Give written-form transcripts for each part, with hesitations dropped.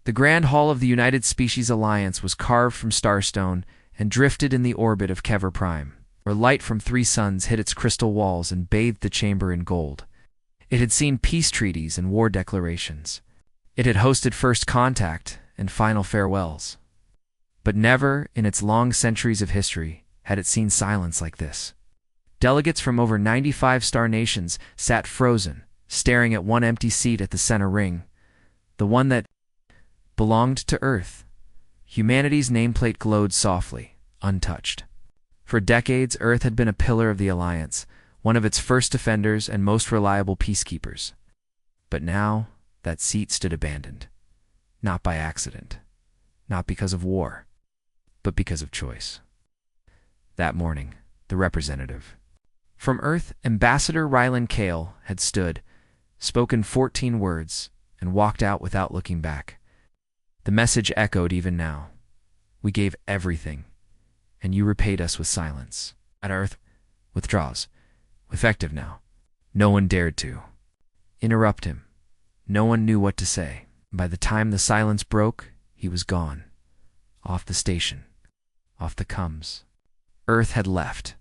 The Grand Hall of the United Species Alliance was carved from starstone and drifted in the orbit of Kever Prime, where light from 3 suns hit its crystal walls and bathed the chamber in gold. It had seen peace treaties and war declarations. It had hosted first contact and final farewells. But never, in its long centuries of history, had it seen silence like this. Delegates from over 95 star nations sat frozen, staring at one empty seat at the center ring, the one that belonged to Earth. Humanity's nameplate glowed softly, untouched. For decades, Earth had been a pillar of the Alliance, one of its first defenders and most reliable peacekeepers. But now, that seat stood abandoned. Not by accident. Not because of war. But because of choice. That morning, the representative. From Earth, Ambassador Rylan Kale had stood, spoken 14 words, and walked out without looking back. The message echoed even now. We gave everything, and you repaid us with silence. At Earth, withdraws. Effective now. No one dared to interrupt him. No one knew what to say. By the time the silence broke, he was gone. Off the station. Off the coms. Earth had left.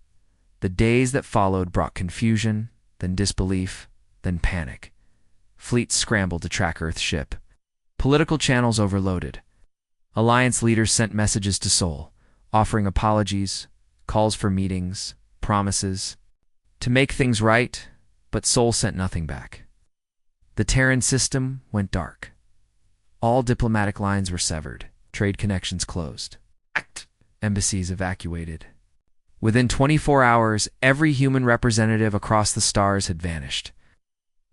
The days that followed brought confusion, then disbelief, then panic. Fleets scrambled to track Earth's ship. Political channels overloaded. Alliance leaders sent messages to Sol, offering apologies, calls for meetings, promises to make things right, but Sol sent nothing back. The Terran system went dark. All diplomatic lines were severed, trade connections closed, embassies evacuated. Within 24 hours, every human representative across the stars had vanished.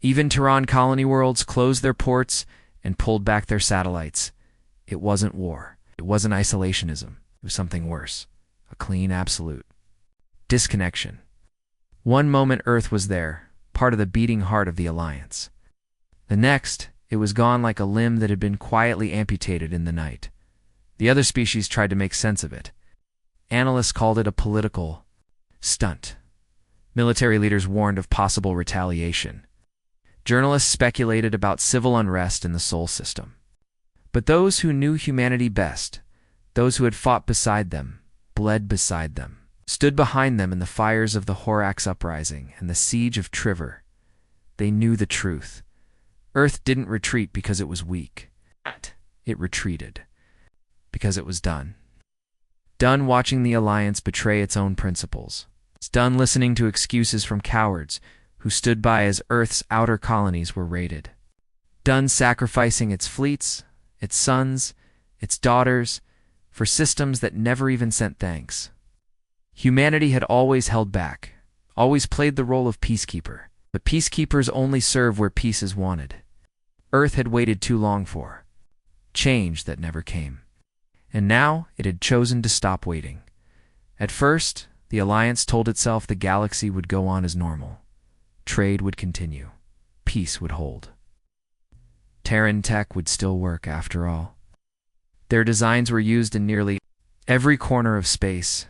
Even Tehran colony worlds closed their ports and pulled back their satellites. It wasn't war. It wasn't isolationism. It was something worse. A clean absolute. Disconnection. One moment Earth was there, part of the beating heart of the Alliance. The next, it was gone like a limb that had been quietly amputated in the night. The other species tried to make sense of it. Analysts called it a political stunt. Military leaders warned of possible retaliation. Journalists speculated about civil unrest in the Sol system. But those who knew humanity best, those who had fought beside them, bled beside them, stood behind them in the fires of the Horax uprising and the siege of Triver. They knew the truth. Earth didn't retreat because it was weak. It retreated because it was done. Done watching the Alliance betray its own principles. It's done listening to excuses from cowards who stood by as Earth's outer colonies were raided. Done sacrificing its fleets, its sons, its daughters, for systems that never even sent thanks. Humanity had always held back, always played the role of peacekeeper, but peacekeepers only serve where peace is wanted. Earth had waited too long for change that never came. And now it had chosen to stop waiting. At first, the Alliance told itself the galaxy would go on as normal. Trade would continue. Peace would hold. Terran tech would still work after all. Their designs were used in nearly every corner of space.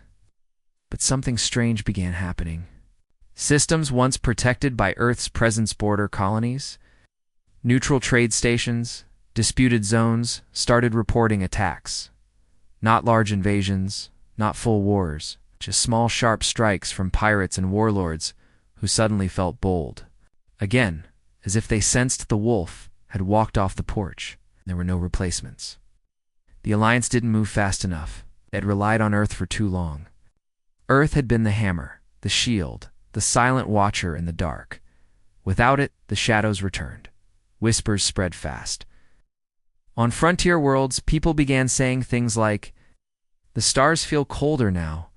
But something strange began happening. Systems once protected by Earth's presence border colonies, neutral trade stations, disputed zones, started reporting attacks. Not large invasions, not full wars, just small sharp strikes from pirates and warlords who suddenly felt bold. Again, as if they sensed the wolf had walked off the porch. There were no replacements. The Alliance didn't move fast enough. It had relied on Earth for too long. Earth had been the hammer, the shield, the silent watcher in the dark. Without it, the shadows returned. Whispers spread fast. On frontier worlds, people began saying things like, "The stars feel colder now,"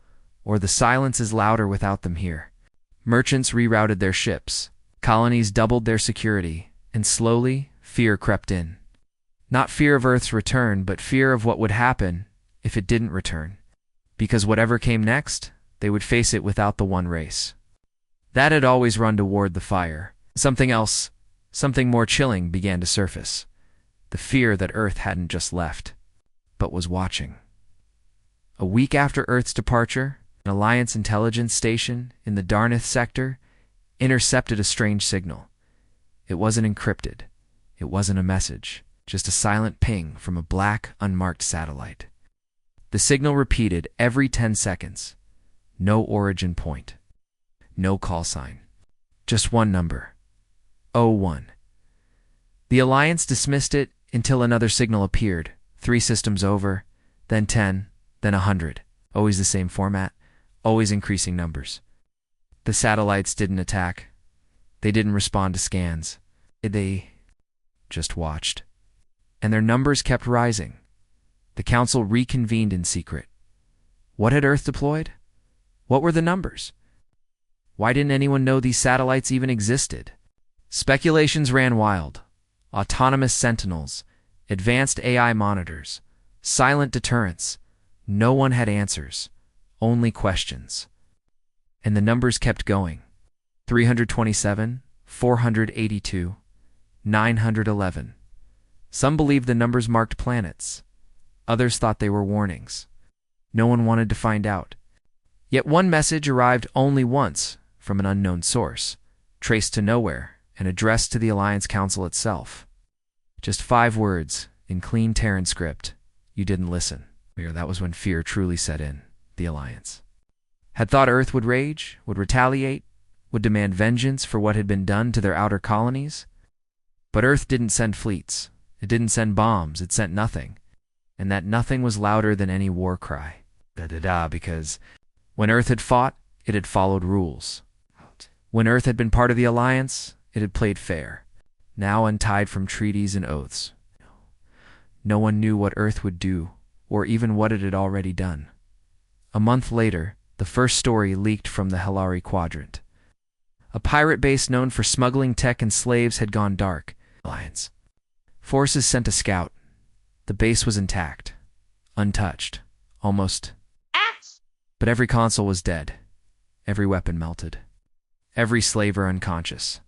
or "The silence is louder without them here." Merchants rerouted their ships. Colonies doubled their security, and slowly, fear crept in. Not fear of Earth's return, but fear of what would happen if it didn't return. Because whatever came next, they would face it without the one race. That had always run toward the fire. Something else, something more chilling began to surface. The fear that Earth hadn't just left, but was watching. A week after Earth's departure, an Alliance intelligence station in the Darnith sector intercepted a strange signal. It wasn't encrypted. It wasn't a message. just a silent ping from a black, unmarked satellite. The signal repeated every 10 seconds. No origin point. No call sign. Just one number. 01. The Alliance dismissed it until another signal appeared. 3 systems over, then 10, then 100. Always the same format, always increasing numbers. The satellites didn't attack. They didn't respond to scans. They just watched. And their numbers kept rising. The Council reconvened in secret. What had Earth deployed? What were the numbers? Why didn't anyone know these satellites even existed? Speculations ran wild. Autonomous sentinels, advanced AI monitors, silent deterrents. No one had answers, only questions. And the numbers kept going. 327, 482, 911. Some believed the numbers marked planets. Others thought they were warnings. No one wanted to find out. Yet one message arrived only once from an unknown source, traced to nowhere and addressed to the Alliance Council itself. Just 5 words in clean Terran script. You didn't listen. That was when fear truly set in. The Alliance had thought Earth would rage, would retaliate, would demand vengeance for what had been done to their outer colonies. But Earth didn't send fleets. It didn't send bombs. It sent nothing. And that nothing was louder than any war cry. Because when Earth had fought, it had followed rules. When Earth had been part of the Alliance, it had played fair, now untied from treaties and oaths. No one knew what Earth would do, or even what it had already done. A month later, the first story leaked from the Helari Quadrant. A pirate base known for smuggling tech and slaves had gone dark. Alliance forces sent a scout. The base was intact, untouched, almost. But every console was dead. Every weapon melted. Every slaver unconscious.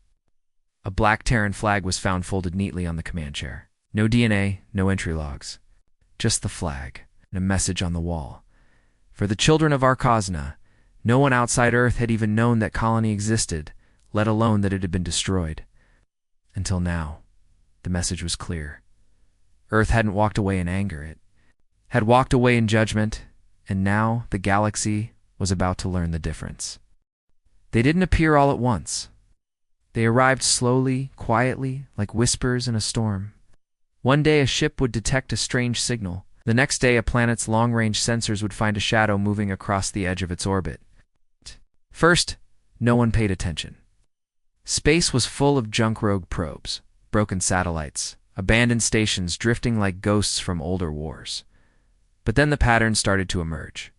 A black Terran flag was found folded neatly on the command chair. No DNA, no entry logs. Just the flag and a message on the wall. For the children of Arcosna, no one outside Earth had even known that colony existed, let alone that it had been destroyed. Until now, the message was clear. Earth hadn't walked away in anger. It had walked away in judgment, and now the galaxy was about to learn the difference. They didn't appear all at once. They arrived slowly, quietly, like whispers in a storm. One day a ship would detect a strange signal. The next day a planet's long-range sensors would find a shadow moving across the edge of its orbit. First, no one paid attention. Space was full of junk rogue probes, broken satellites, abandoned stations drifting like ghosts from older wars. But then the patterns started to emerge.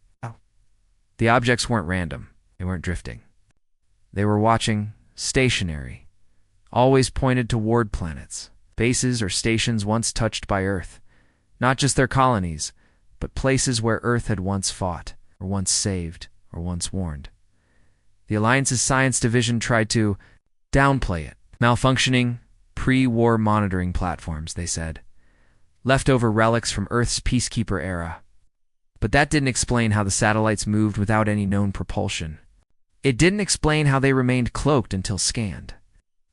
The objects weren't random. They weren't drifting. They were watching, stationary, always pointed toward planets, bases or stations once touched by Earth. Not just their colonies, but places where Earth had once fought, or once saved, or once warned. The Alliance's science division tried to downplay it. Malfunctioning, pre-war monitoring platforms, they said. Leftover relics from Earth's peacekeeper era. But that didn't explain how the satellites moved without any known propulsion. It didn't explain how they remained cloaked until scanned,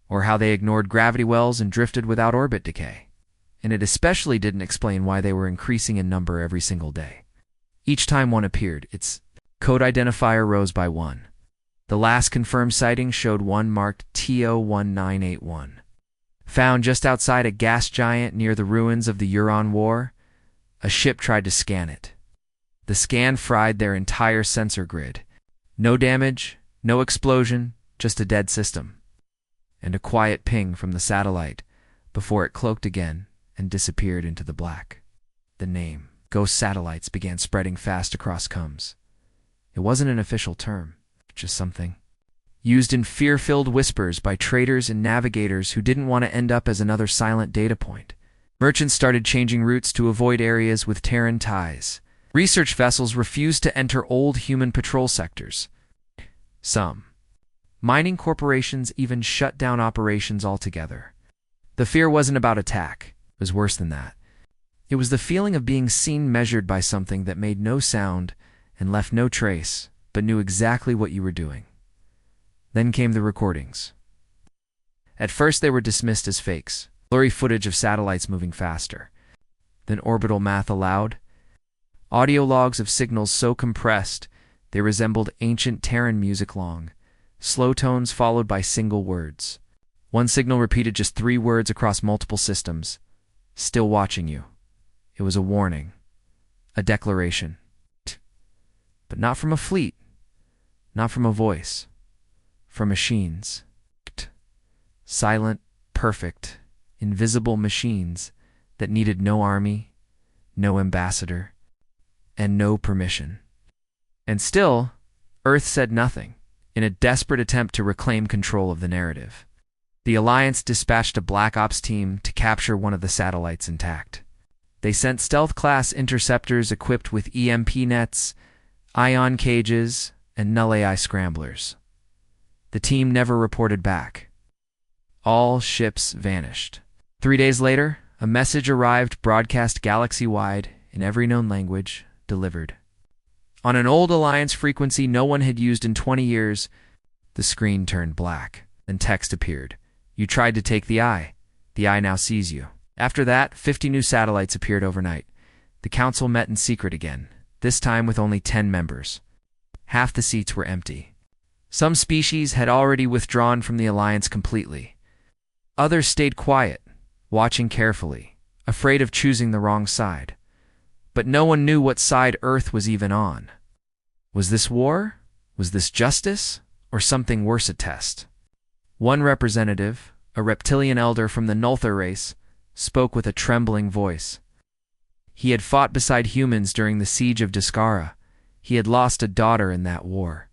or how they ignored gravity wells and drifted without orbit decay. And it especially didn't explain why they were increasing in number every single day. Each time one appeared, its code identifier rose by 1. The last confirmed sighting showed one marked TO1981. Found just outside a gas giant near the ruins of the Euron War, a ship tried to scan it. The scan fried their entire sensor grid. No damage, no explosion, just a dead system. And a quiet ping from the satellite before it cloaked again and disappeared into the black. The name, Ghost Satellites, began spreading fast across comms. It wasn't an official term, just something used in fear-filled whispers by traders and navigators who didn't want to end up as another silent data point. Merchants started changing routes to avoid areas with Terran ties. Research vessels refused to enter old human patrol sectors. Some mining corporations even shut down operations altogether. The fear wasn't about attack. It was worse than that. It was the feeling of being seen, measured by something that made no sound and left no trace, but knew exactly what you were doing. Then came the recordings. At first they were dismissed as fakes, blurry footage of satellites moving faster. Then orbital math aloud. Audio logs of signals so compressed they resembled ancient Terran music long, slow tones followed by single words. One signal repeated just 3 words across multiple systems. Still watching you. It was a warning. A declaration. But not from a fleet. Not from a voice. From machines. Silent, perfect, invisible machines that needed no army, no ambassador, and no permission. And still, Earth said nothing, in a desperate attempt to reclaim control of the narrative. The Alliance dispatched a Black Ops team to capture one of the satellites intact. They sent stealth-class interceptors equipped with EMP nets, ion cages, and null AI scramblers. The team never reported back. All ships vanished. 3 days later, a message arrived broadcast galaxy-wide in every known language, delivered. On an old Alliance frequency no one had used in 20 years, the screen turned black, and text appeared. You tried to take the eye. The eye now sees you. After that, 50 new satellites appeared overnight. The council met in secret again, this time with only 10 members. Half the seats were empty. Some species had already withdrawn from the Alliance completely. Others stayed quiet, watching carefully, afraid of choosing the wrong side. But no one knew what side Earth was even on. Was this war? Was this justice? Or something worse, a test? One representative, a reptilian elder from the Nulthar race, spoke with a trembling voice. He had fought beside humans during the siege of Discara. He had lost a daughter in that war.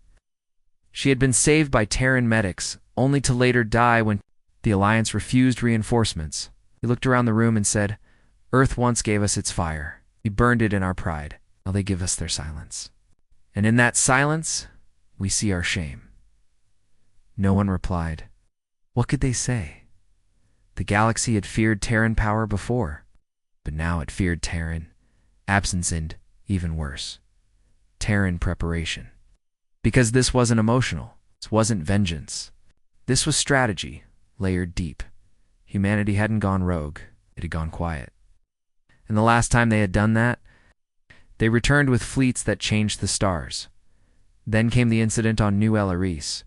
She had been saved by Terran medics, only to later die when the Alliance refused reinforcements. He looked around the room and said, Earth once gave us its fire. We burned it in our pride. Now they give us their silence. And in that silence, we see our shame. No one replied. What could they say? The galaxy had feared Terran power before, but now it feared Terran absence and, even worse, Terran preparation. Because this wasn't emotional. This wasn't vengeance. This was strategy, layered deep. Humanity hadn't gone rogue. It had gone quiet. And the last time they had done that, they returned with fleets that changed the stars. Then came the incident on New Elaris,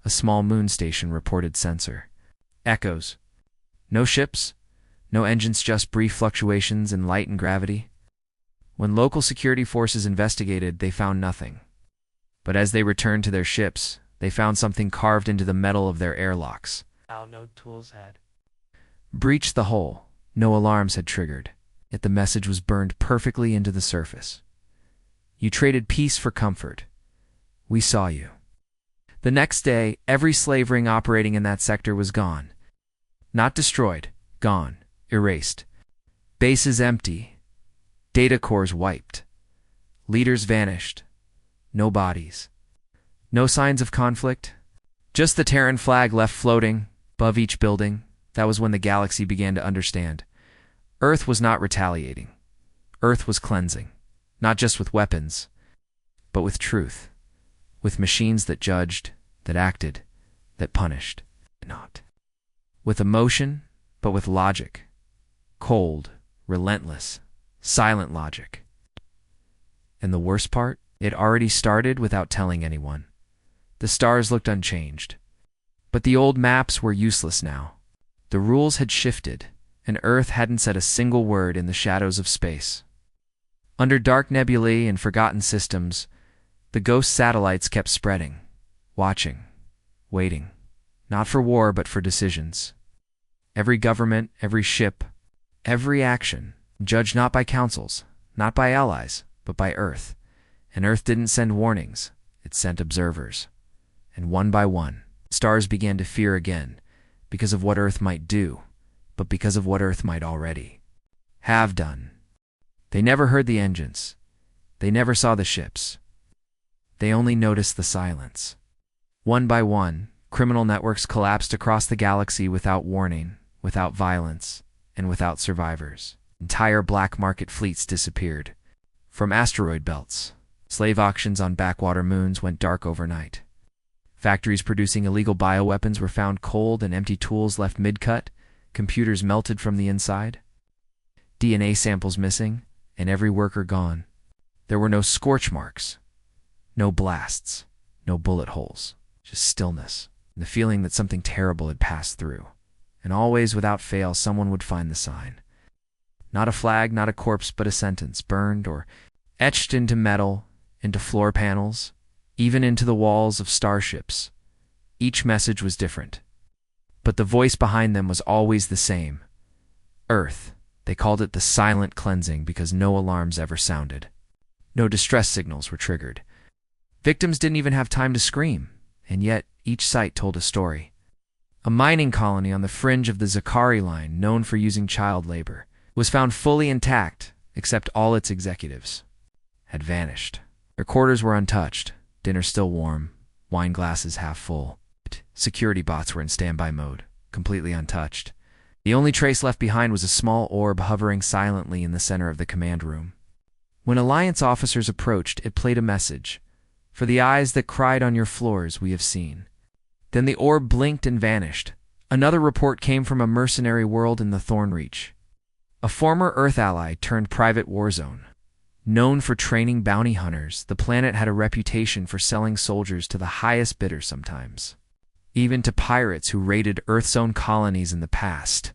a small moon station reported sensor. Echoes. No ships, no engines, just brief fluctuations in light and gravity. When local security forces investigated, they found nothing. But as they returned to their ships, they found something carved into the metal of their airlocks. No tools had. Breached the hull. No alarms had triggered. Yet the message was burned perfectly into the surface. You traded peace for comfort. We saw you. The next day, every slave ring operating in that sector was gone. Not destroyed, gone, erased. Bases empty. Data cores wiped. Leaders vanished. No bodies. No signs of conflict. Just the Terran flag left floating above each building. That was when the galaxy began to understand. Earth was not retaliating. Earth was cleansing. Not just with weapons, but with truth. With machines that judged, that acted, that punished. Not. With emotion, but with logic. Cold, relentless, silent logic. And the worst part? It already started without telling anyone. The stars looked unchanged. But the old maps were useless now. The rules had shifted, and Earth hadn't said a single word in the shadows of space. Under dark nebulae and forgotten systems, the ghost satellites kept spreading, watching, waiting, not for war but for decisions. Every government, every ship, every action, judged not by councils, not by allies, but by Earth. And Earth didn't send warnings, it sent observers. And one by one, stars began to fear again, because of what Earth might do, but because of what Earth might already have done. They never heard the engines. They never saw the ships. They only noticed the silence. One by one, criminal networks collapsed across the galaxy without warning, without violence, and without survivors. Entire black market fleets disappeared. From asteroid belts, slave auctions on backwater moons went dark overnight. Factories producing illegal bioweapons were found cold and empty tools left mid-cut, computers melted from the inside, DNA samples missing, and every worker gone. There were no scorch marks, no blasts, no bullet holes, just stillness, and the feeling that something terrible had passed through. And always, without fail, someone would find the sign. Not a flag, not a corpse, but a sentence, burned or etched into metal, into floor panels, even into the walls of starships. Each message was different, but the voice behind them was always the same. Earth. They called it the silent cleansing because no alarms ever sounded. No distress signals were triggered. Victims didn't even have time to scream, and yet each site told a story. A mining colony on the fringe of the Zakari line, known for using child labor, was found fully intact, except all its executives had vanished. Their quarters were untouched, dinner still warm, wine glasses half full. Security bots were in standby mode, completely untouched. The only trace left behind was a small orb hovering silently in the center of the command room. When Alliance officers approached, it played a message. For the eyes that cried on your floors, we have seen. Then the orb blinked and vanished. Another report came from a mercenary world in the Thornreach. A former Earth ally turned private war zone. Known for training bounty hunters, the planet had a reputation for selling soldiers to the highest bidder sometimes, even to pirates who raided Earth's own colonies in the past.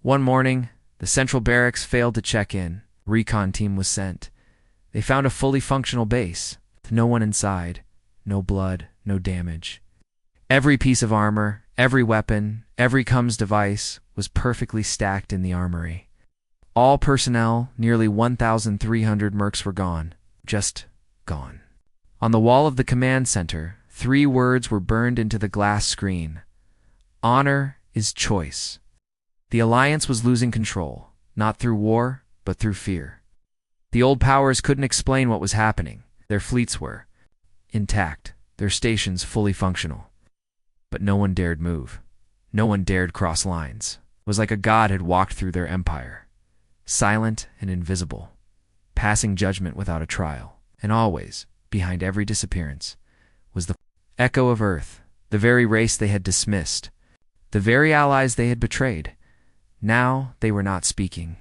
One morning, the central barracks failed to check in. Recon team was sent. They found a fully functional base, with no one inside, no blood, no damage. Every piece of armor, every weapon, every comms device was perfectly stacked in the armory. All personnel, nearly 1,300 mercs were gone, just gone. On the wall of the command center, 3 words were burned into the glass screen. Honor is choice. The Alliance was losing control, not through war, but through fear. The old powers couldn't explain what was happening. Their fleets were intact, their stations fully functional. But no one dared move. No one dared cross lines. It was like a god had walked through their empire, silent and invisible, passing judgment without a trial. And always, behind every disappearance, was the echo of Earth, the very race they had dismissed, the very allies they had betrayed. Now they were not speaking.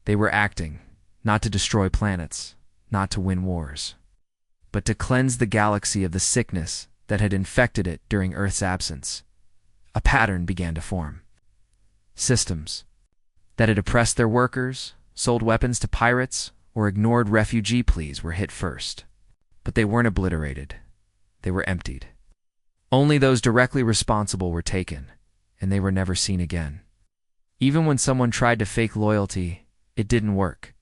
They were acting, not to destroy planets, not to win wars, but to cleanse the galaxy of the sickness that had infected it during Earth's absence. A pattern began to form. Systems that had oppressed their workers, sold weapons to pirates, or ignored refugee pleas were hit first. But they weren't obliterated. They were emptied. Only those directly responsible were taken, and they were never seen again. Even when someone tried to fake loyalty, it didn't work.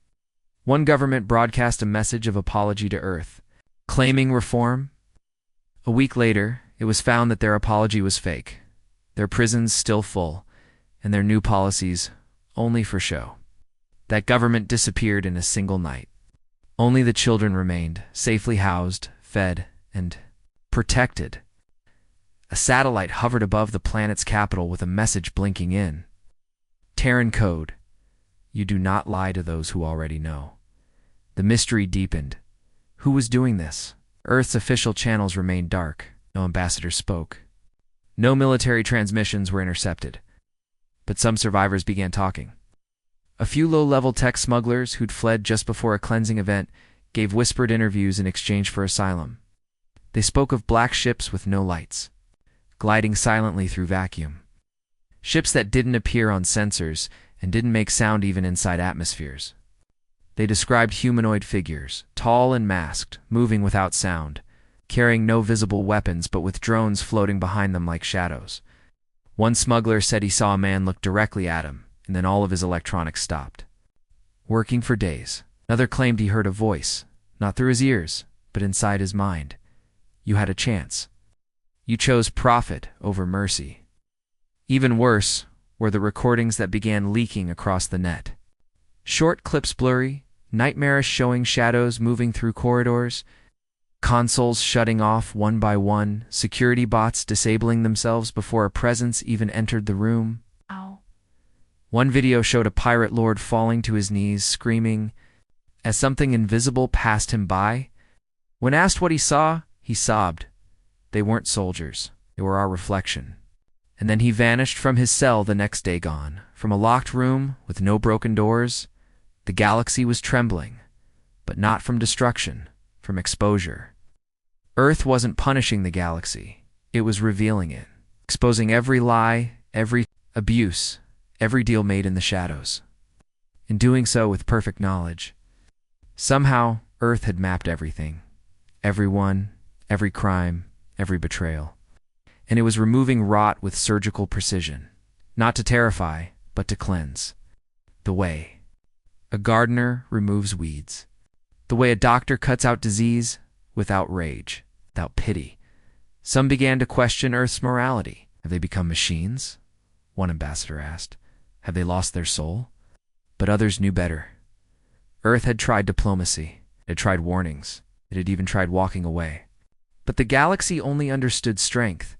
One government broadcast a message of apology to Earth, claiming reform. A week later, it was found that their apology was fake, their prisons still full, and their new policies only for show. That government disappeared in a single night. Only the children remained, safely housed, fed, and protected. A satellite hovered above the planet's capital with a message blinking in. Terran code. You do not lie to those who already know. The mystery deepened. Who was doing this? Earth's official channels remained dark. No ambassador spoke. No military transmissions were intercepted. But some survivors began talking. A few low-level tech smugglers who'd fled just before a cleansing event gave whispered interviews in exchange for asylum. They spoke of black ships with no lights, gliding silently through vacuum. Ships that didn't appear on sensors and didn't make sound even inside atmospheres. They described humanoid figures, tall and masked, moving without sound, carrying no visible weapons but with drones floating behind them like shadows. One smuggler said he saw a man look directly at him, and then all of his electronics stopped, working for days. Another claimed he heard a voice, not through his ears, but inside his mind. You had a chance. You chose profit over mercy. Even worse were the recordings that began leaking across the net. Short clips blurry, nightmarish, showing shadows moving through corridors, consoles shutting off one by one, security bots disabling themselves before a presence even entered the room. Ow. One video showed a pirate lord falling to his knees, screaming, as something invisible passed him by. When asked what he saw, he sobbed. They weren't soldiers. They were our reflection. And then he vanished from his cell the next day gone. From a locked room with no broken doors, the galaxy was trembling, but not from destruction, from exposure. Earth wasn't punishing the galaxy, it was revealing it, exposing every lie, every abuse, every deal made in the shadows. In doing so with perfect knowledge. Somehow, Earth had mapped everything. Everyone, every crime, every betrayal. And it was removing rot with surgical precision. Not to terrify, but to cleanse. The way a gardener removes weeds. The way a doctor cuts out disease without rage, without pity. Some began to question Earth's morality. Have they become machines? One ambassador asked. Have they lost their soul? But others knew better. Earth had tried diplomacy. It had tried warnings. It had even tried walking away. But the galaxy only understood strength,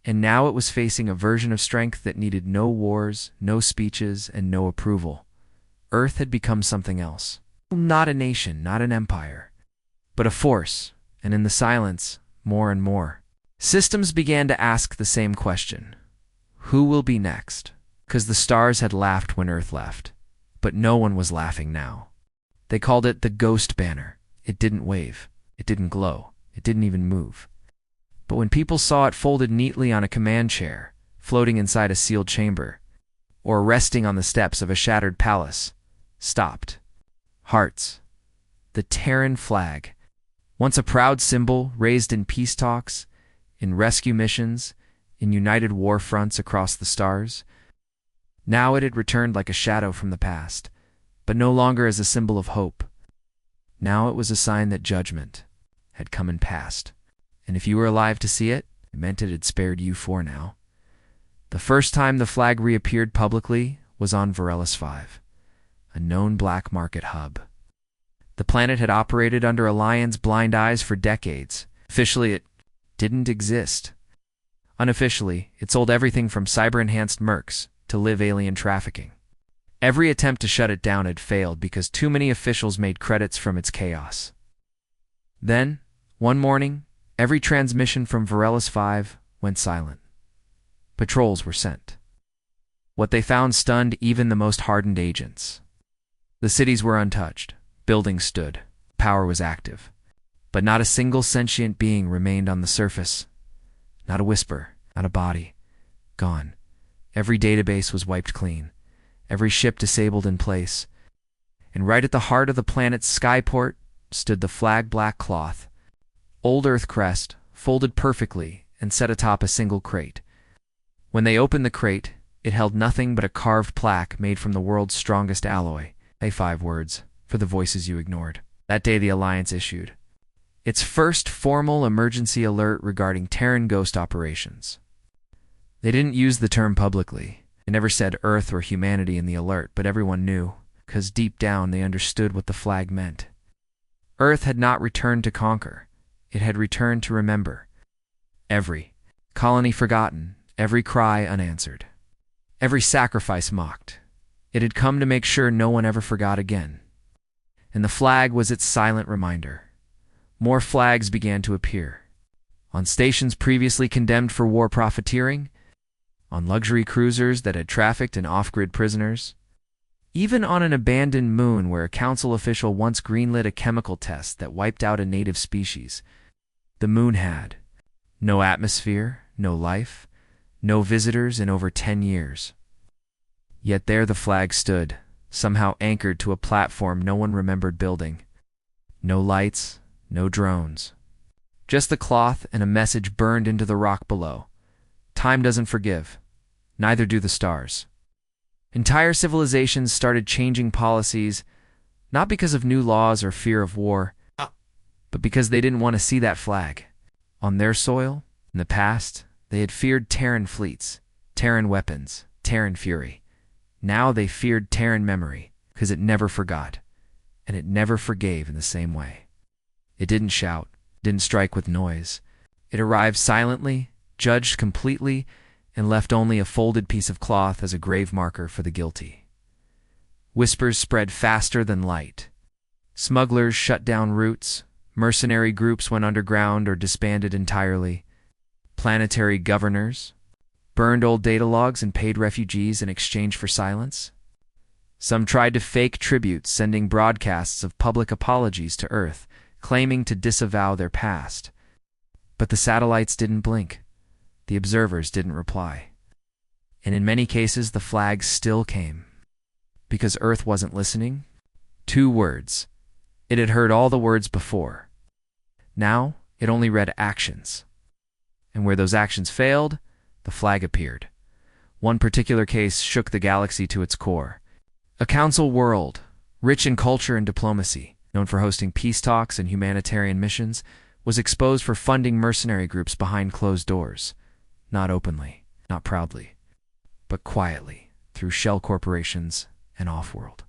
and now it was facing a version of strength that needed no wars, no speeches, and no approval. Earth had become something else. Not a nation, not an empire, but a force, and in the silence, more and more. Systems began to ask the same question. Who will be next? Because the stars had laughed when Earth left, but no one was laughing now. They called it the ghost banner. It didn't wave. It didn't glow. It didn't even move. But when people saw it folded neatly on a command chair, floating inside a sealed chamber, or resting on the steps of a shattered palace, stopped. Hearts. The Terran flag. Once a proud symbol raised in peace talks, in rescue missions, in united war fronts across the stars. Now it had returned like a shadow from the past, but no longer as a symbol of hope. Now it was a sign that judgment had come and passed. And if you were alive to see it, it meant it had spared you for now. The first time the flag reappeared publicly was on Varellus 5, a known black market hub. The planet had operated under a lion's blind eyes for decades. Officially, it didn't exist. Unofficially, it sold everything from cyber-enhanced mercs to live alien trafficking. Every attempt to shut it down had failed because too many officials made credits from its chaos. Then, one morning, every transmission from Varellus 5 went silent. Patrols were sent. What they found stunned even the most hardened agents. The cities were untouched. Buildings stood. Power was active. But not a single sentient being remained on the surface. Not a whisper, not a body. Gone. Every database was wiped clean. Every ship disabled in place. And right at the heart of the planet's skyport stood the flag black cloth. Old Earth crest, folded perfectly and set atop a single crate. When they opened the crate, it held nothing but a carved plaque made from the world's strongest alloy. 5 words, for the voices you ignored. That day the Alliance issued its first formal emergency alert regarding Terran ghost operations. They didn't use the term publicly. They never said Earth or humanity in the alert, but everyone knew, because deep down they understood what the flag meant. Earth had not returned to conquer. It had returned to remember. Every colony forgotten, every cry unanswered, every sacrifice mocked. It had come to make sure no one ever forgot again. And the flag was its silent reminder. More flags began to appear. On stations previously condemned for war profiteering, on luxury cruisers that had trafficked in off-grid prisoners, even on an abandoned moon where a council official once greenlit a chemical test that wiped out a native species. The moon had no atmosphere, no life, no visitors in over 10 years. Yet there the flag stood, somehow anchored to a platform no one remembered building. No lights, no drones. Just the cloth and a message burned into the rock below. Time doesn't forgive. Neither do the stars. Entire civilizations started changing policies, not because of new laws or fear of war, but because they didn't want to see that flag. On their soil, in the past, they had feared Terran fleets, Terran weapons, Terran fury. Now they feared Terran memory, because it never forgot, and it never forgave in the same way. It didn't shout, didn't strike with noise. It arrived silently, judged completely, and left only a folded piece of cloth as a grave marker for the guilty. Whispers spread faster than light. Smugglers shut down routes, mercenary groups went underground or disbanded entirely. Planetary governors, burned old data logs and paid refugees in exchange for silence. Some tried to fake tributes, sending broadcasts of public apologies to Earth, claiming to disavow their past. But the satellites didn't blink. The observers didn't reply. And in many cases, the flag still came. Because Earth wasn't listening? 2 words. It had heard all the words before. Now, it only read actions. And where those actions failed, the flag appeared. One particular case shook the galaxy to its core. A council world, rich in culture and diplomacy, known for hosting peace talks and humanitarian missions, was exposed for funding mercenary groups behind closed doors. Not openly, not proudly, but quietly, through shell corporations and off-world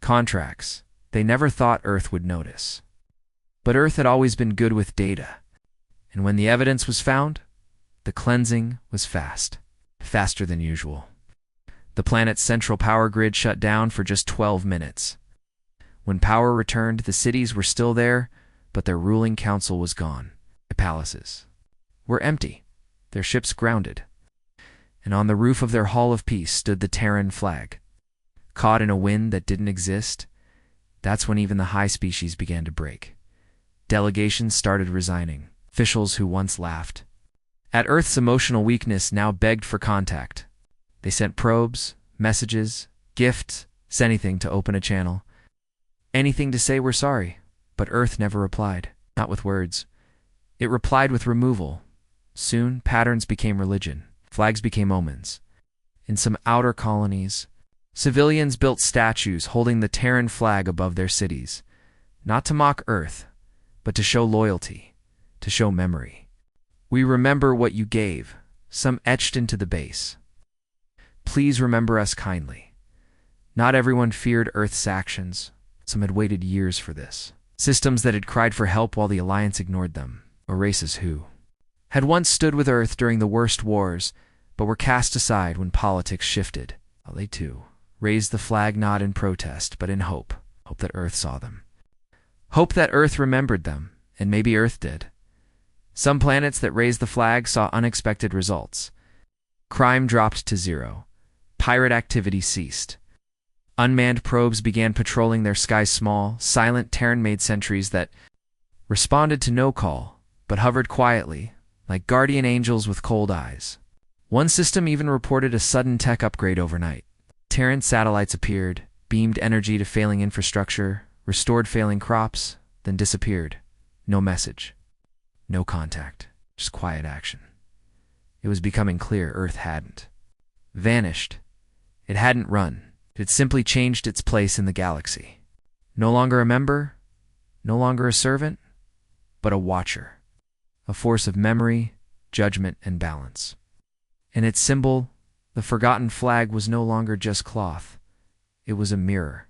contracts they never thought Earth would notice. But Earth had always been good with data, and when the evidence was found, the cleansing was fast, faster than usual. The planet's central power grid shut down for just 12 minutes. When power returned, the cities were still there, but their ruling council was gone. The palaces were empty, their ships grounded, and on the roof of their Hall of Peace stood the Terran flag. Caught in a wind that didn't exist, that's when even the high species began to break. Delegations started resigning, officials who once laughed at Earth's emotional weakness now begged for contact. They sent probes, messages, gifts, anything to open a channel. Anything to say we're sorry, but Earth never replied, not with words. It replied with removal. Soon, patterns became religion, flags became omens. In some outer colonies, civilians built statues holding the Terran flag above their cities, not to mock Earth, but to show loyalty, to show memory. We remember what you gave, some etched into the base. Please remember us kindly. Not everyone feared Earth's actions. Some had waited years for this. Systems that had cried for help while the Alliance ignored them, or races who had once stood with Earth during the worst wars, but were cast aside when politics shifted. They too raised the flag not in protest, but in hope. Hope that Earth saw them. Hope that Earth remembered them, and maybe Earth did. Some planets that raised the flag saw unexpected results. Crime dropped to 0. Pirate activity ceased. Unmanned probes began patrolling their skies, small, silent Terran-made sentries that responded to no call, but hovered quietly, like guardian angels with cold eyes. One system even reported a sudden tech upgrade overnight. Terran satellites appeared, beamed energy to failing infrastructure, restored failing crops, then disappeared. No message. No contact. Just quiet action. It was becoming clear Earth hadn't vanished. It hadn't run. It had simply changed its place in the galaxy. No longer a member, no longer a servant, but a watcher. A force of memory, judgment, and balance. And its symbol, the forgotten flag, was no longer just cloth. It was a mirror.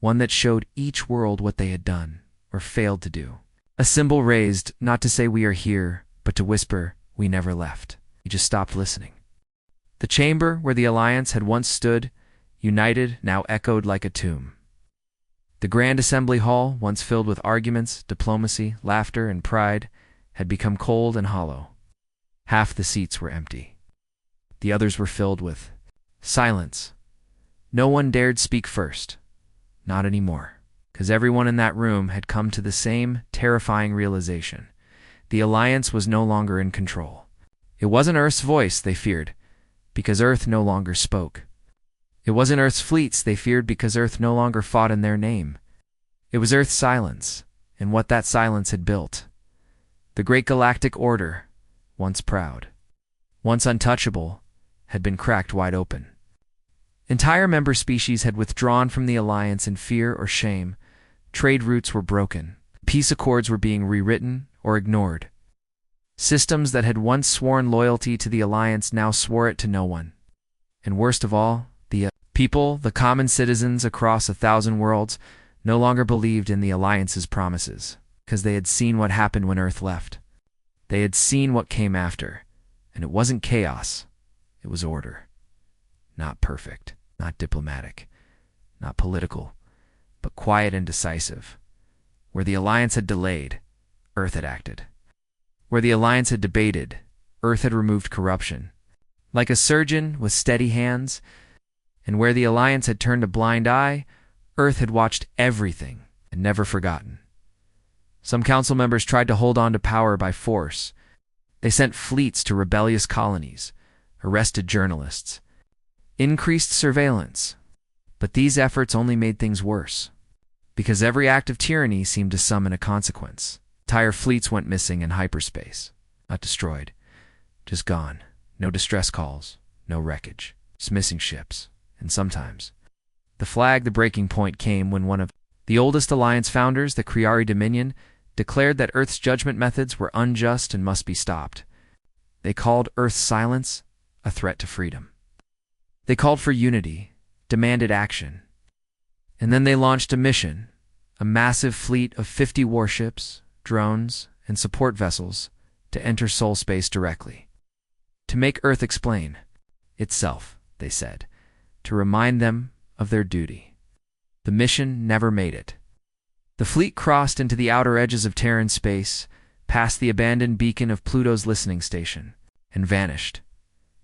One that showed each world what they had done, or failed to do. A symbol raised, not to say we are here, but to whisper, we never left. We just stopped listening. The chamber where the Alliance had once stood, united, now echoed like a tomb. The Grand Assembly Hall, once filled with arguments, diplomacy, laughter, and pride, had become cold and hollow. Half the seats were empty. The others were filled with silence. No one dared speak first. Not anymore, because everyone in that room had come to the same terrifying realization. The Alliance was no longer in control. It wasn't Earth's voice they feared, because Earth no longer spoke. It wasn't Earth's fleets they feared, because Earth no longer fought in their name. It was Earth's silence, and what that silence had built. The great galactic order, once proud, once untouchable, had been cracked wide open. Entire member species had withdrawn from the Alliance in fear or shame. Trade routes were broken. Peace accords were being rewritten or ignored. Systems that had once sworn loyalty to the Alliance now swore it to no one. And worst of all, the people, the common citizens across 1,000 worlds, no longer believed in the Alliance's promises, because they had seen what happened when Earth left. They had seen what came after, and it wasn't chaos, it was order. Not perfect, not diplomatic, not political, but quiet and decisive. Where the Alliance had delayed, Earth had acted. Where the Alliance had debated, Earth had removed corruption. Like a surgeon with steady hands, and where the Alliance had turned a blind eye, Earth had watched everything and never forgotten. Some council members tried to hold on to power by force. They sent fleets to rebellious colonies, arrested journalists, increased surveillance. But these efforts only made things worse, because every act of tyranny seemed to summon a consequence. Entire fleets went missing in hyperspace, not destroyed, just gone. No distress calls, no wreckage, just missing ships. And sometimes, the breaking point came when one of the oldest Alliance founders, the Kriari Dominion, declared that Earth's judgment methods were unjust and must be stopped. They called Earth's silence a threat to freedom. They called for unity, demanded action. And then they launched a mission, a massive fleet of 50 warships, drones, and support vessels to enter soul space directly. To make Earth explain itself, they said, to remind them of their duty. The mission never made it. The fleet crossed into the outer edges of Terran space, past the abandoned beacon of Pluto's listening station, and vanished.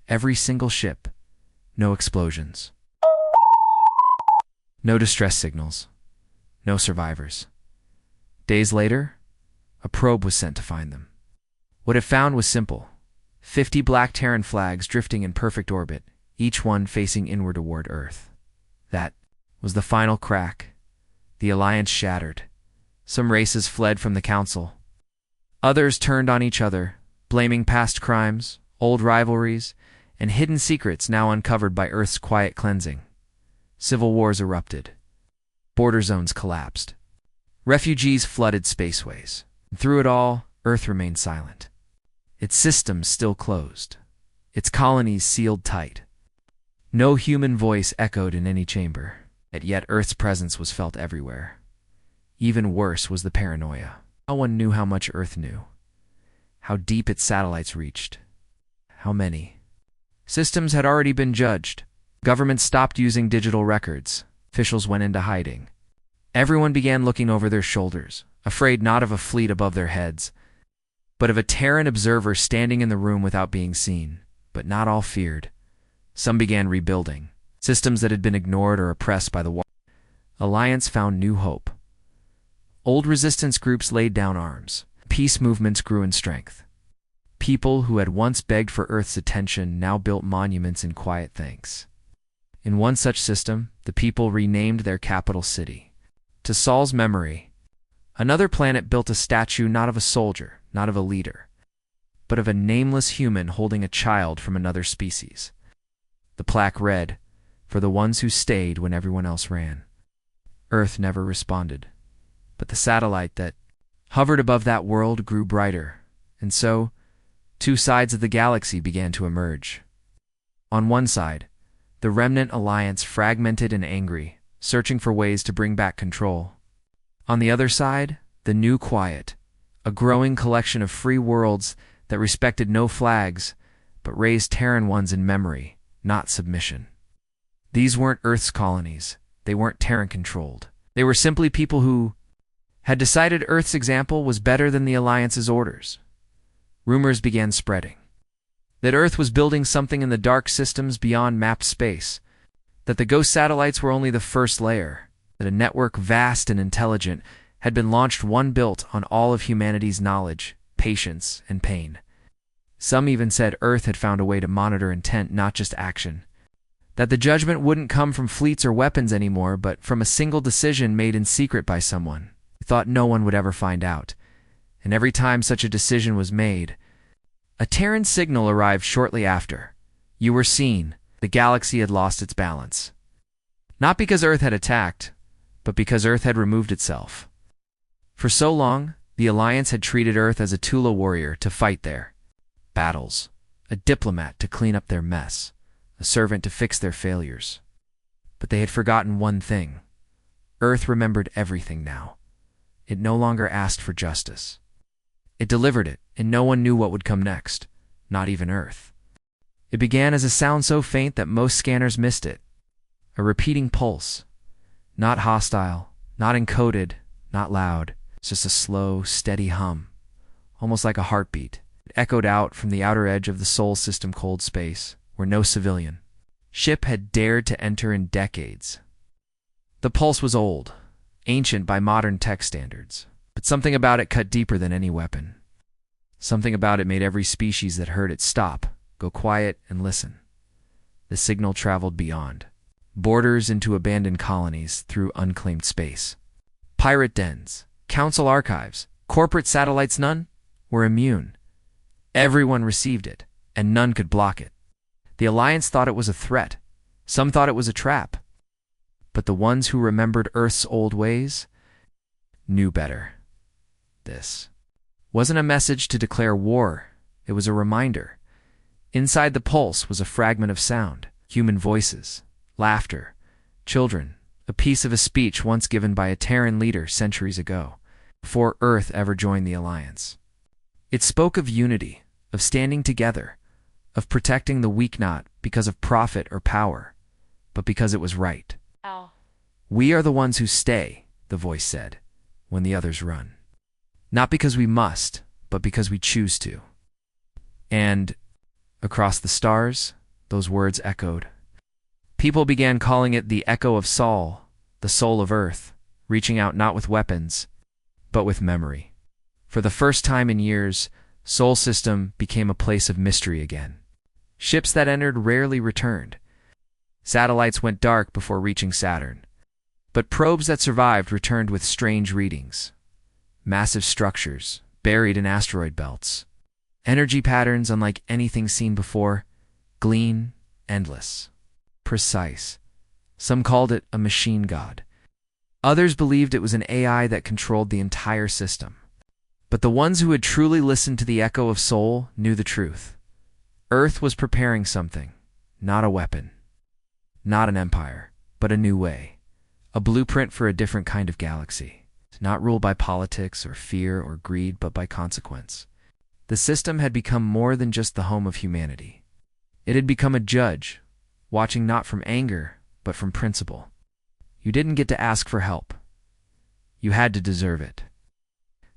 Every single ship, no explosions. No distress signals. No survivors. Days later, a probe was sent to find them. What it found was simple. 50 black Terran flags drifting in perfect orbit, each one facing inward toward Earth. That was the final crack. The Alliance shattered. Some races fled from the Council. Others turned on each other, blaming past crimes, old rivalries, and hidden secrets now uncovered by Earth's quiet cleansing. Civil wars erupted. Border zones collapsed. Refugees flooded spaceways. And through it all, Earth remained silent. Its systems still closed. Its colonies sealed tight. No human voice echoed in any chamber, and yet Earth's presence was felt everywhere. Even worse was the paranoia. No one knew how much Earth knew, how deep its satellites reached, how many. Systems had already been judged. Governments stopped using digital records. Officials went into hiding. Everyone began looking over their shoulders, afraid not of a fleet above their heads, but of a Terran observer standing in the room without being seen. But not all feared. Some began rebuilding. Systems that had been ignored or oppressed by the war. Alliance found new hope. Old resistance groups laid down arms. Peace movements grew in strength. People who had once begged for Earth's attention now built monuments in quiet thanks. In one such system, the people renamed their capital city. To Saul's memory, another planet built a statue not of a soldier, not of a leader, but of a nameless human holding a child from another species. The plaque read, "For the ones who stayed when everyone else ran." Earth never responded, but the satellite that hovered above that world grew brighter, and so, two sides of the galaxy began to emerge. On one side, the remnant Alliance, fragmented and angry, searching for ways to bring back control. On the other side, the new quiet, a growing collection of free worlds that respected no flags, but raised Terran ones in memory, not submission. These weren't Earth's colonies. They weren't Terran-controlled. They were simply people who had decided Earth's example was better than the Alliance's orders. Rumors began spreading that Earth was building something in the dark systems beyond mapped space, that the ghost satellites were only the first layer, that a network vast and intelligent had been launched, one built on all of humanity's knowledge, patience, and pain. Some even said Earth had found a way to monitor intent, not just action, that the judgment wouldn't come from fleets or weapons anymore, but from a single decision made in secret by someone who thought no one would ever find out. And every time such a decision was made, a Terran signal arrived shortly after. You were seen. The galaxy had lost its balance. Not because Earth had attacked, but because Earth had removed itself. For so long, the Alliance had treated Earth as a Tula warrior to fight their battles, a diplomat to clean up their mess, a servant to fix their failures. But they had forgotten one thing. Earth remembered everything now. It no longer asked for justice. It delivered it, and no one knew what would come next, not even Earth. It began as a sound so faint that most scanners missed it. A repeating pulse. Not hostile, not encoded, not loud. Just a slow, steady hum, almost like a heartbeat. echoed out from the outer edge of the Sol system cold space, where no civilian ship had dared to enter in decades. The pulse was old, ancient by modern tech standards, but something about it cut deeper than any weapon. Something about it made every species that heard it stop, go quiet, and listen. The signal traveled beyond borders into abandoned colonies through unclaimed space. Pirate dens, council archives, corporate satellites, none were immune. Everyone received it, and none could block it. The Alliance thought it was a threat. Some thought it was a trap. But the ones who remembered Earth's old ways knew better. This wasn't a message to declare war. It was a reminder. Inside the pulse was a fragment of sound, human voices, laughter, children, a piece of a speech once given by a Terran leader centuries ago, before Earth ever joined the Alliance. It spoke of unity, of standing together, of protecting the weak not because of profit or power, but because it was right. Ow. We are the ones who stay, the voice said, when the others run. Not because we must, but because we choose to. And across the stars, those words echoed. People began calling it the echo of Sol, the soul of Earth, reaching out not with weapons, but with memory. For the first time in years, Sol System became a place of mystery again. Ships that entered rarely returned. Satellites went dark before reaching Saturn. But probes that survived returned with strange readings. Massive structures, buried in asteroid belts. Energy patterns unlike anything seen before. Clean, endless, precise. Some called it a machine god. Others believed it was an AI that controlled the entire system. But the ones who had truly listened to the echo of Sol knew the truth. Earth was preparing something, not a weapon. Not an empire, but a new way. A blueprint for a different kind of galaxy. Not ruled by politics or fear or greed, but by consequence. The system had become more than just the home of humanity. It had become a judge, watching not from anger, but from principle. You didn't get to ask for help. You had to deserve it.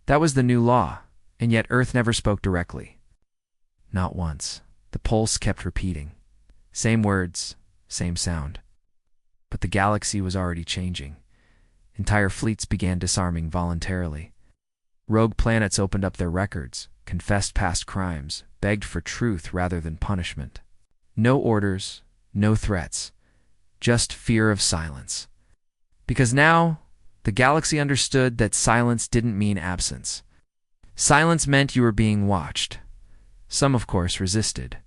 That was the new law, and yet Earth never spoke directly. Not once. The pulse kept repeating. Same words, same sound. But the galaxy was already changing. Entire fleets began disarming voluntarily. Rogue planets opened up their records, confessed past crimes, begged for truth rather than punishment. No orders, no threats, just fear of silence. Because now, the galaxy understood that silence didn't mean absence. Silence meant you were being watched. Some, of course, resisted.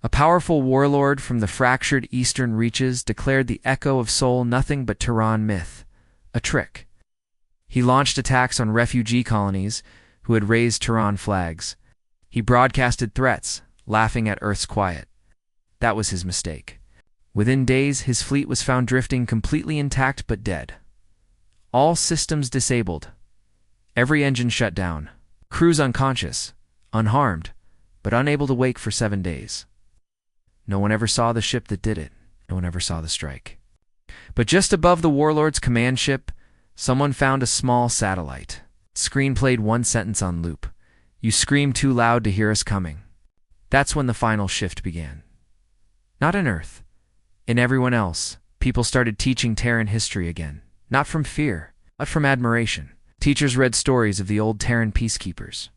A powerful warlord from the fractured eastern reaches declared the echo of Sol nothing but Terran myth, a trick. He launched attacks on refugee colonies who had raised Terran flags. He broadcasted threats, laughing at Earth's quiet. That was his mistake. Within days, his fleet was found drifting completely intact but dead. All systems disabled. Every engine shut down. Crews unconscious, unharmed, but unable to wake for 7 days. No one ever saw the ship that did it. No one ever saw the strike. But just above the warlord's command ship, someone found a small satellite. Screen played one sentence on loop. You screamed too loud to hear us coming. That's when the final shift began. Not in Earth. In everyone else, people started teaching Terran history again. Not from fear, but from admiration. Teachers read stories of the old Terran peacekeepers.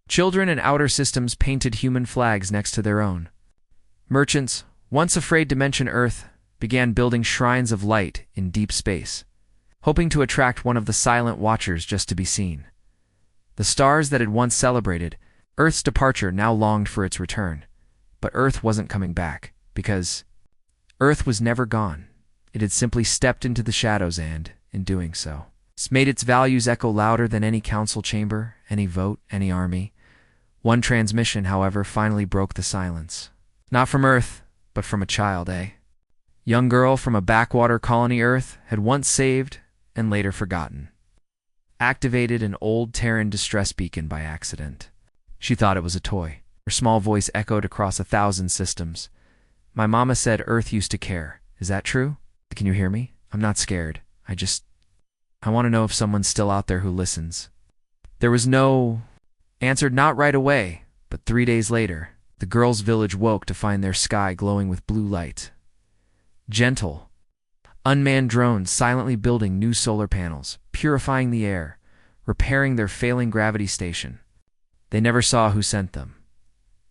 Children in outer systems painted human flags next to their own. Merchants, once afraid to mention Earth, began building shrines of light in deep space, hoping to attract one of the silent watchers just to be seen. The stars that had once celebrated Earth's departure now longed for its return, but Earth wasn't coming back, because Earth was never gone. It had simply stepped into the shadows and, in doing so, made its values echo louder than any council chamber, any vote, any army. One transmission, however, finally broke the silence. Not from Earth, but from a child, Young girl from a backwater colony Earth had once saved and later forgotten. Activated an old Terran distress beacon by accident. She thought it was a toy. Her small voice echoed across 1,000 systems. My mama said Earth used to care. Is that true? Can you hear me? I'm not scared. I want to know if someone's still out there who listens. There was no answered, not right away, But 3 days later, the girls' village woke to find their sky glowing with blue light. Gentle, unmanned drones silently building new solar panels, purifying the air, repairing their failing gravity station. They never saw who sent them.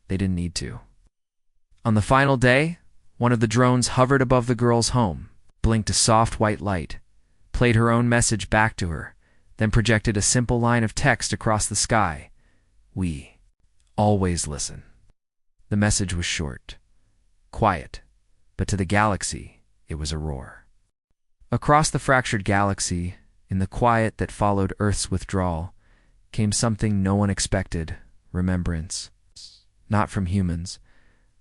They didn't need to. On the final day, one of the drones hovered above the girl's home, blinked a soft white light, played her own message back to her, then projected a simple line of text across the sky. "We always listen." The message was short, quiet, but to the galaxy, it was a roar. Across the fractured galaxy, in the quiet that followed Earth's withdrawal, came something no one expected: remembrance. Not from humans,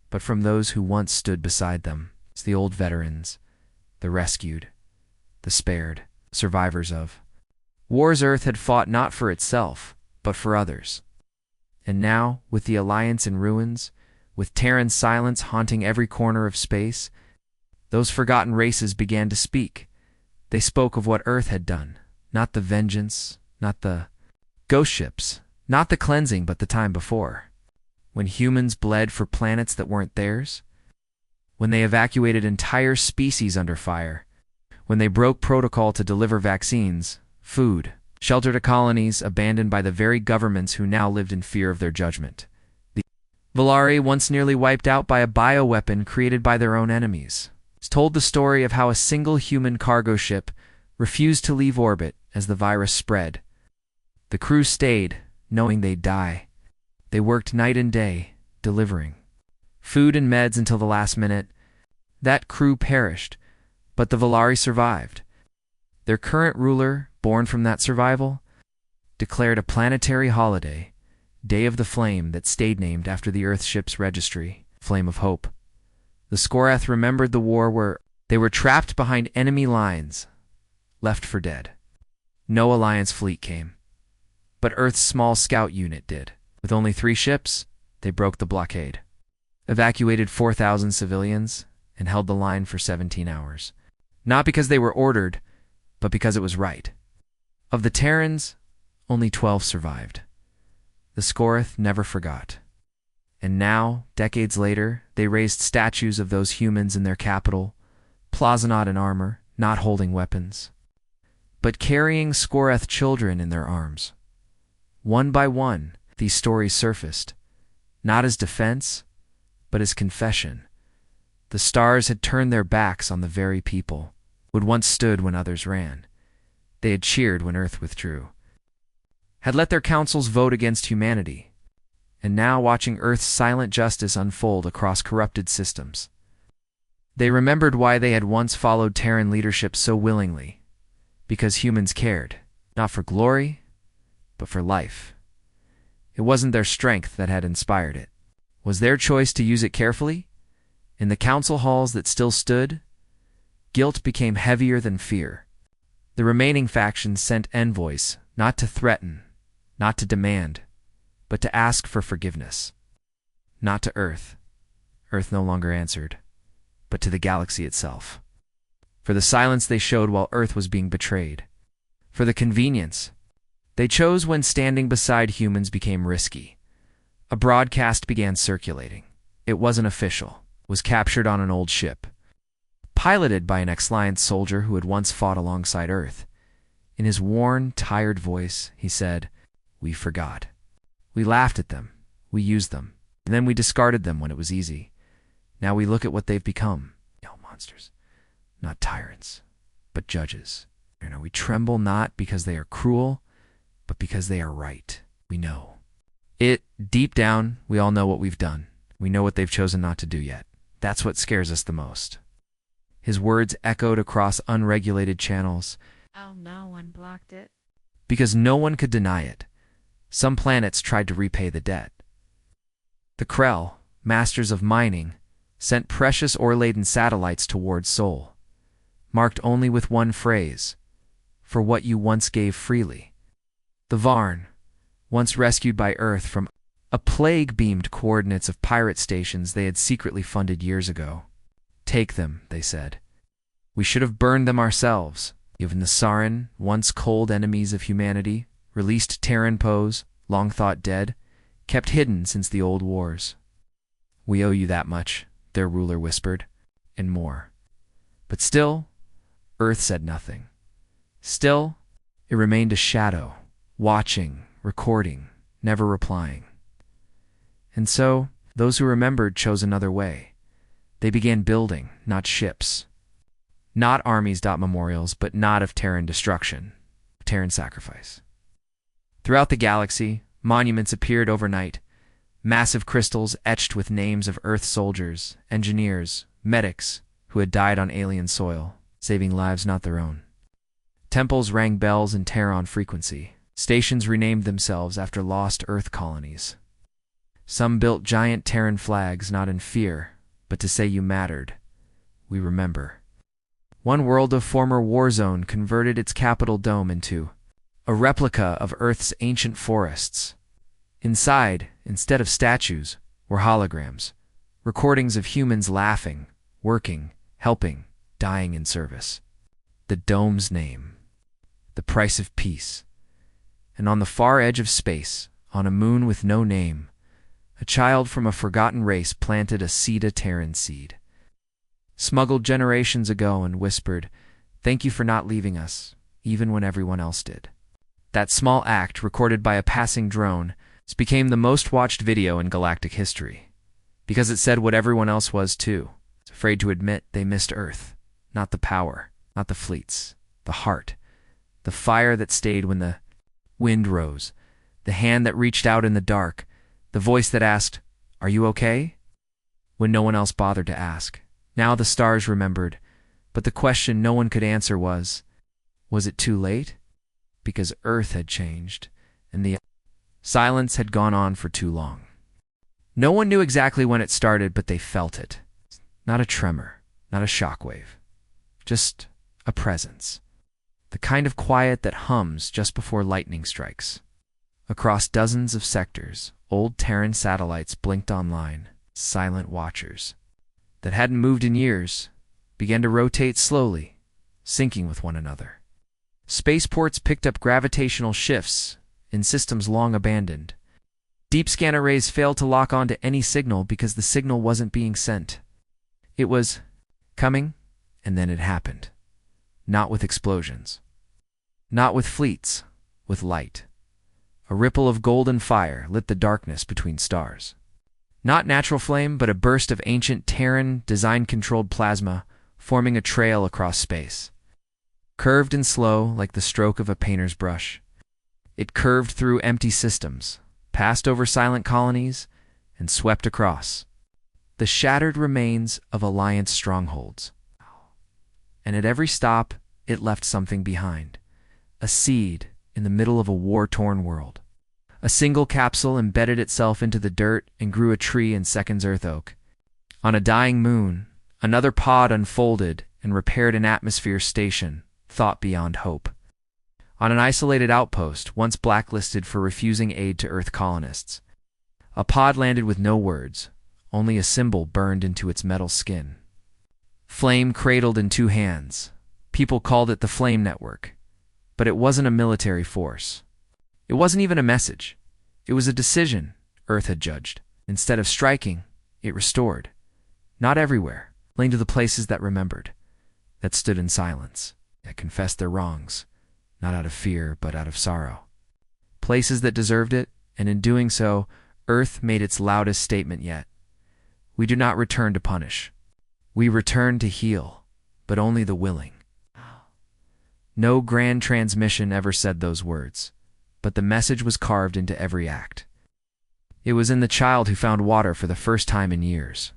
but from those who once stood beside them. It's the old veterans, the rescued, the spared, survivors of wars Earth had fought not for itself, but for others. And now, with the Alliance in ruins, with Terran silence haunting every corner of space, those forgotten races began to speak. They spoke of what Earth had done, not the vengeance, not the ghost ships, not the cleansing, but the time before. When humans bled for planets that weren't theirs, when they evacuated entire species under fire, when they broke protocol to deliver vaccines, food, shelter to colonies abandoned by the very governments who now lived in fear of their judgment. The Volari, once nearly wiped out by a bioweapon created by their own enemies, told the story of how a single human cargo ship refused to leave orbit as the virus spread. The crew stayed, knowing they'd die. They worked night and day, delivering food and meds until the last minute. That crew perished, but the Volari survived. Their current ruler, born from that survival, declared a planetary holiday, Day of the Flame, that stayed named after the Earth ship's registry, Flame of Hope. The Scorath remembered the war where they were trapped behind enemy lines, left for dead. No Alliance fleet came, but Earth's small scout unit did. With only 3 ships, they broke the blockade, evacuated 4,000 civilians, and held the line for 17 hours. Not because they were ordered, but because it was right. Of the Terrans, only 12 survived. The Scorath never forgot. And now, decades later, they raised statues of those humans in their capital, Plaza not in armor, not holding weapons, but carrying Scorath children in their arms. One by one, these stories surfaced, not as defense, but as confession. The stars had turned their backs on the very people who had once stood when others ran. They had cheered when Earth withdrew, had let their councils vote against humanity, and now watching Earth's silent justice unfold across corrupted systems. They remembered why they had once followed Terran leadership so willingly, because humans cared, not for glory, but for life. It wasn't their strength that had inspired it. It was their choice to use it carefully. In the council halls that still stood, guilt became heavier than fear. The remaining factions sent envoys, not to threaten, not to demand, but to ask for forgiveness. Not to Earth. Earth no longer answered, but to the galaxy itself. For the silence they showed while Earth was being betrayed. For the convenience they chose when standing beside humans became risky. A broadcast began circulating. It wasn't official. It was captured on an old ship, piloted by an ex-Alliance soldier who had once fought alongside Earth. In his worn, tired voice, he said, "We forgot. We laughed at them. We used them. And then we discarded them when it was easy. Now we look at what they've become. Monsters. Not tyrants, but judges. We tremble not because they are cruel, but because they are right. We know. Deep down, we all know what we've done. We know what they've chosen not to do yet. That's what scares us the most." His words echoed across unregulated channels. Oh, no one blocked it. Because no one could deny it. Some planets tried to repay the debt. The Krell, masters of mining, sent precious ore-laden satellites towards Sol, marked only with one phrase, "For what you once gave freely." The Varn, once rescued by Earth from a plague-beamed coordinates of pirate stations they had secretly funded years ago. "Take them," they said. "We should have burned them ourselves." Even the Sarin, once cold enemies of humanity, released Terran Pose, long thought dead, kept hidden since the old wars. "We owe you that much," their ruler whispered, and more. But still, Earth said nothing. Still, it remained a shadow, watching, recording, never replying. And so, those who remembered chose another way. They began building, not ships. Not armies. Memorials, but not of Terran destruction, Terran sacrifice. Throughout the galaxy, monuments appeared overnight, massive crystals etched with names of Earth soldiers, engineers, medics who had died on alien soil, saving lives not their own. Temples rang bells in Terran frequency. Stations renamed themselves after lost Earth colonies. Some built giant Terran flags not in fear, but to say you mattered. We remember. One world of former war zone converted its capital dome into a replica of Earth's ancient forests. Inside, instead of statues, were holograms, recordings of humans laughing, working, helping, dying in service. The dome's name. The price of peace. And on the far edge of space, on a moon with no name, a child from a forgotten race planted a Terran seed. Smuggled generations ago and whispered, "Thank you for not leaving us, even when everyone else did." That small act, recorded by a passing drone, became the most watched video in galactic history. Because it said what everyone else was too. Afraid to admit they missed Earth. Not the power, not the fleets, the heart. The fire that stayed when the wind rose. The hand that reached out in the dark. The voice that asked, "Are you okay?" when no one else bothered to ask. Now the stars remembered, but the question no one could answer was it too late? Because Earth had changed, and the silence had gone on for too long. No one knew exactly when it started, but they felt it. Not a tremor, not a shockwave, just a presence. The kind of quiet that hums just before lightning strikes. Across dozens of sectors, old Terran satellites blinked online, silent watchers that hadn't moved in years began to rotate slowly, syncing with one another. Spaceports picked up gravitational shifts in systems long abandoned. Deep scan arrays failed to lock onto any signal because the signal wasn't being sent. It was coming, and then it happened. Not with explosions. Not with fleets, with light. A ripple of golden fire lit the darkness between stars. Not natural flame, but a burst of ancient Terran design-controlled plasma forming a trail across space. Curved and slow like the stroke of a painter's brush. It curved through empty systems, passed over silent colonies, and swept across. The shattered remains of Alliance strongholds. And at every stop, it left something behind. A seed in the middle of a war-torn world. A single capsule embedded itself into the dirt and grew a tree in Second's Earth Oak. On a dying moon, another pod unfolded and repaired an atmosphere station, thought beyond hope. On an isolated outpost, once blacklisted for refusing aid to Earth colonists, a pod landed with no words, only a symbol burned into its metal skin. Flame cradled in two hands. People called it the Flame Network. But it wasn't a military force. It wasn't even a message. It was a decision, Earth had judged. Instead of striking, it restored. Not everywhere, only to the places that remembered, that stood in silence, that confessed their wrongs, not out of fear, but out of sorrow. Places that deserved it, and in doing so, Earth made its loudest statement yet. We do not return to punish. We return to heal, but only the willing. No grand transmission ever said those words, but the message was carved into every act. It was in the child who found water for the first time in years.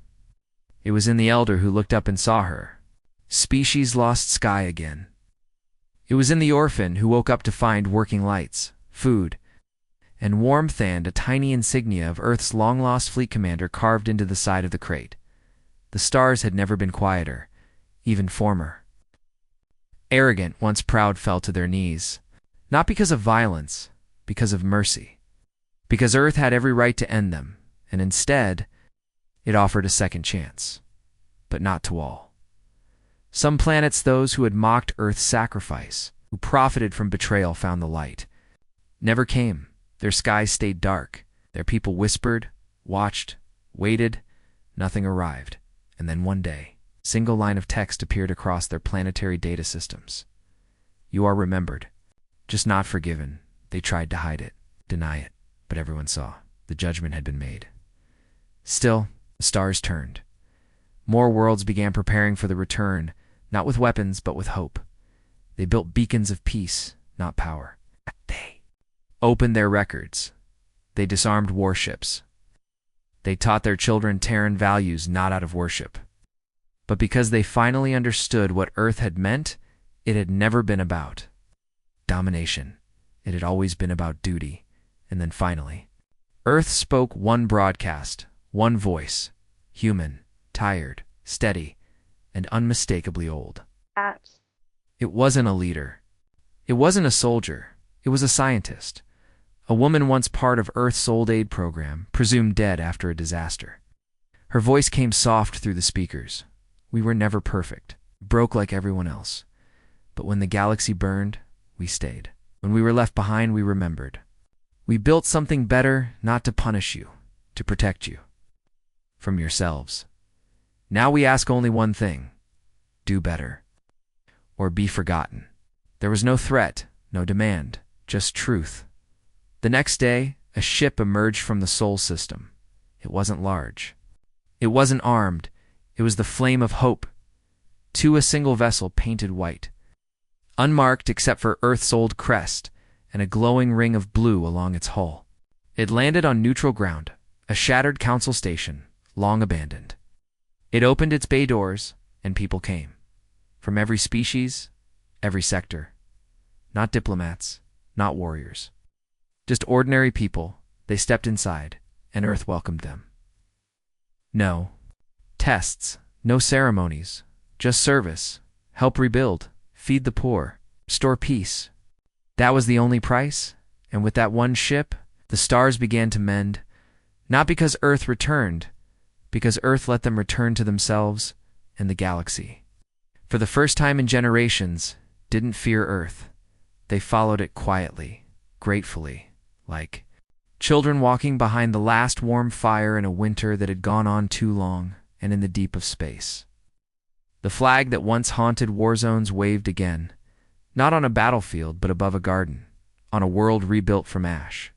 It was in the elder who looked up and saw her. Species lost sky again. It was in the orphan who woke up to find working lights, food, and warmth, and a tiny insignia of Earth's long-lost fleet commander carved into the side of the crate. The stars had never been quieter, even former. Arrogant, once proud, fell to their knees, not because of violence, because of mercy. Because Earth had every right to end them, and instead, it offered a second chance. But not to all. Some planets, those who had mocked Earth's sacrifice, who profited from betrayal, found the light. Never came. Their skies stayed dark, Their people whispered, watched, waited. Nothing arrived. And then one day, a single line of text appeared across their planetary data systems. You are remembered, just not forgiven. They tried to hide it, deny it, but everyone saw. The judgment had been made. Still, the stars turned. More worlds began preparing for the return, not with weapons, but with hope. They built beacons of peace, not power. They opened their records. They disarmed warships. They taught their children Terran values not out of worship, but because they finally understood what Earth had meant. It had never been about domination. It had always been about duty. And then finally, Earth spoke one broadcast, one voice, human, tired, steady, and unmistakably old. It wasn't a leader. It wasn't a soldier. It was a scientist. A woman once part of Earth's old aid program, presumed dead after a disaster. Her voice came soft through the speakers. We were never perfect, broke like everyone else. But when the galaxy burned, we stayed. When we were left behind, we remembered. We built something better, not to punish you, to protect you from yourselves. Now we ask only one thing: do better, or be forgotten. There was no threat, no demand, just truth. The next day, a ship emerged from the Sol system. It wasn't large. It wasn't armed. It was the flame of hope. A single vessel painted white, unmarked except for Earth's old crest and a glowing ring of blue along its hull. It landed on neutral ground, a shattered council station, long abandoned. It opened its bay doors, and people came. From every species, every sector. Not diplomats, not warriors. Just ordinary people. They stepped inside, and Earth welcomed them. No tests, no ceremonies, just service. Help rebuild, feed the poor, restore peace. That was the only price, and with that one ship, the stars began to mend, not because Earth returned, because Earth let them return to themselves and the galaxy. For the first time in generations, didn't fear Earth. They followed it quietly, gratefully, like children walking behind the last warm fire in a winter that had gone on too long and in the deep of space. The flag that once haunted war zones waved again, not on a battlefield but above a garden, on a world rebuilt from ash.